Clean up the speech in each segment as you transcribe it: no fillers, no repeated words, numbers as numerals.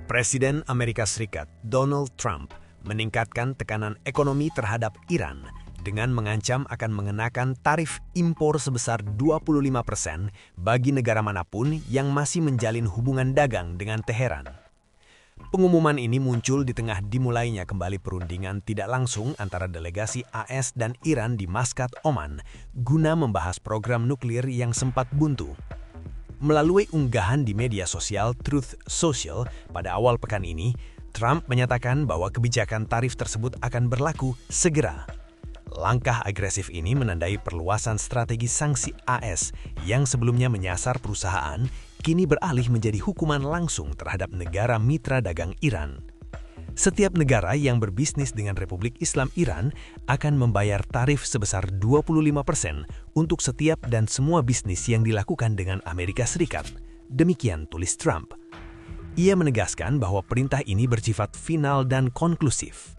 Presiden Amerika Serikat Donald Trump meningkatkan tekanan ekonomi terhadap Iran dengan mengancam akan mengenakan tarif impor sebesar 25% bagi negara manapun yang masih menjalin hubungan dagang dengan Teheran. Pengumuman ini muncul di tengah dimulainya kembali perundingan tidak langsung antara delegasi AS dan Iran di Maskat, Oman, guna membahas program nuklir yang sempat buntu. Melalui unggahan di media sosial Truth Social pada awal pekan ini, Trump menyatakan bahwa kebijakan tarif tersebut akan berlaku segera. Langkah agresif ini menandai perluasan strategi sanksi AS yang sebelumnya menyasar perusahaan, kini beralih menjadi hukuman langsung terhadap negara mitra dagang Iran. Setiap negara yang berbisnis dengan Republik Islam Iran akan membayar tarif sebesar 25% untuk setiap dan semua bisnis yang dilakukan dengan Amerika Serikat. Demikian tulis Trump. Ia menegaskan bahwa perintah ini bersifat final dan konklusif.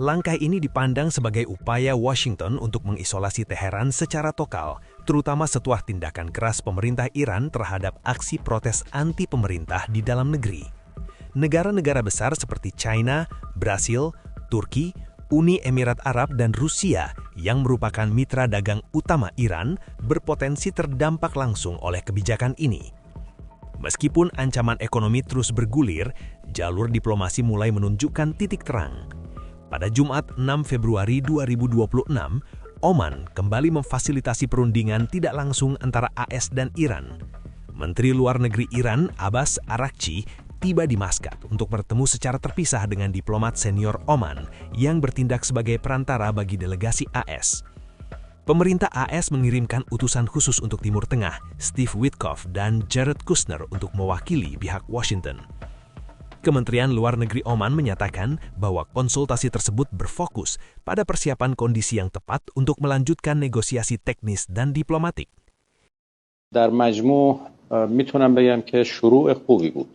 Langkah ini dipandang sebagai upaya Washington untuk mengisolasi Teheran secara total, terutama setelah tindakan keras pemerintah Iran terhadap aksi protes anti-pemerintah di dalam negeri. Negara-negara besar seperti China, Brasil, Turki, Uni Emirat Arab, dan Rusia yang merupakan mitra dagang utama Iran berpotensi terdampak langsung oleh kebijakan ini. Meskipun ancaman ekonomi terus bergulir, jalur diplomasi mulai menunjukkan titik terang. Pada Jumat 6 Februari 2026, Oman kembali memfasilitasi perundingan tidak langsung antara AS dan Iran. Menteri Luar Negeri Iran, Abbas Araghchi, tiba di Maskat untuk bertemu secara terpisah dengan diplomat senior Oman yang bertindak sebagai perantara bagi delegasi AS. Pemerintah AS mengirimkan utusan khusus untuk Timur Tengah, Steve Witkoff dan Jared Kushner untuk mewakili pihak Washington. Kementerian Luar Negeri Oman menyatakan bahwa konsultasi tersebut berfokus pada persiapan kondisi yang tepat untuk melanjutkan negosiasi teknis dan diplomatik. در مجموع میتونم بگم که شروع خوبی بود.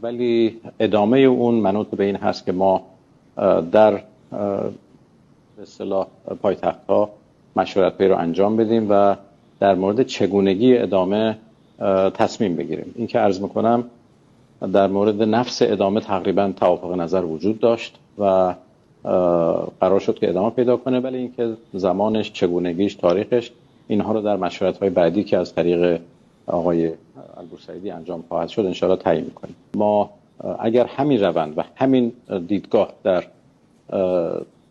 ولی ادامه اون منوط به این هست که ما در به اصطلاح پایتخت‌ها مشورت‌هایی رو انجام بدیم و در مورد چگونگی ادامه تصمیم بگیریم. این که عرض می‌کنم در مورد نفس ادامه تقریبا توافق نظر وجود داشت و قرار شد که ادامه پیدا کنه، ولی اینکه زمانش، چگونگیش، تاریخش اینها رو در مشورت‌های بعدی که از طریق آقای البوسعیدی انجام خواهد شد انشاءالله تعیین می‌کنیم. ما اگر همین روند و همین دیدگاه در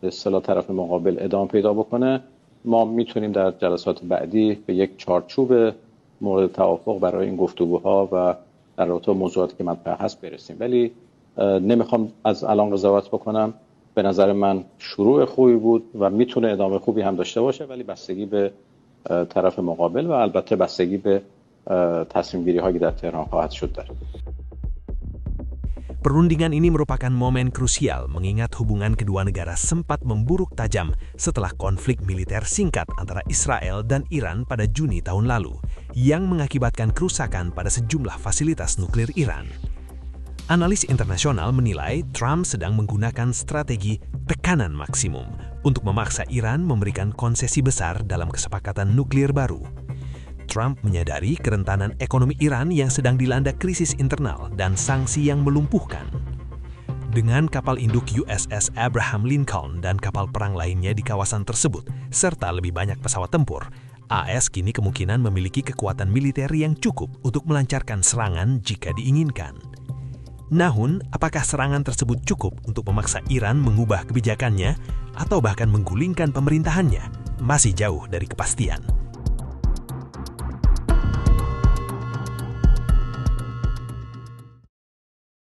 به اصطلاح طرف مقابل ادامه پیدا بکنه، ما میتونیم در جلسات بعدی به یک چارچوب مورد توافق برای این گفتگوها و در رابطه با موضوعاتی که مطرح هست برسیم. ولی نمیخوام از الان قضاوت بکنم. به نظر من شروع خوبی بود و میتونه ادامه خوبی هم داشته باشه، ولی بستگی به طرف مقابل و البته بستگی به تصمیم گیری هایی در تهران خواهد شد داره. Perundingan ini merupakan momen krusial mengingat hubungan kedua negara sempat memburuk tajam setelah konflik militer singkat antara Israel dan Iran pada Juni tahun lalu yang mengakibatkan kerusakan pada sejumlah fasilitas nuklir Iran. Analis internasional menilai Trump sedang menggunakan strategi tekanan maksimum untuk memaksa Iran memberikan konsesi besar dalam kesepakatan nuklir baru. Trump menyadari kerentanan ekonomi Iran yang sedang dilanda krisis internal dan sanksi yang melumpuhkan. Dengan kapal induk USS Abraham Lincoln dan kapal perang lainnya di kawasan tersebut, serta lebih banyak pesawat tempur, AS kini kemungkinan memiliki kekuatan militer yang cukup untuk melancarkan serangan jika diinginkan. Namun, apakah serangan tersebut cukup untuk memaksa Iran mengubah kebijakannya atau bahkan menggulingkan pemerintahannya? Masih jauh dari kepastian.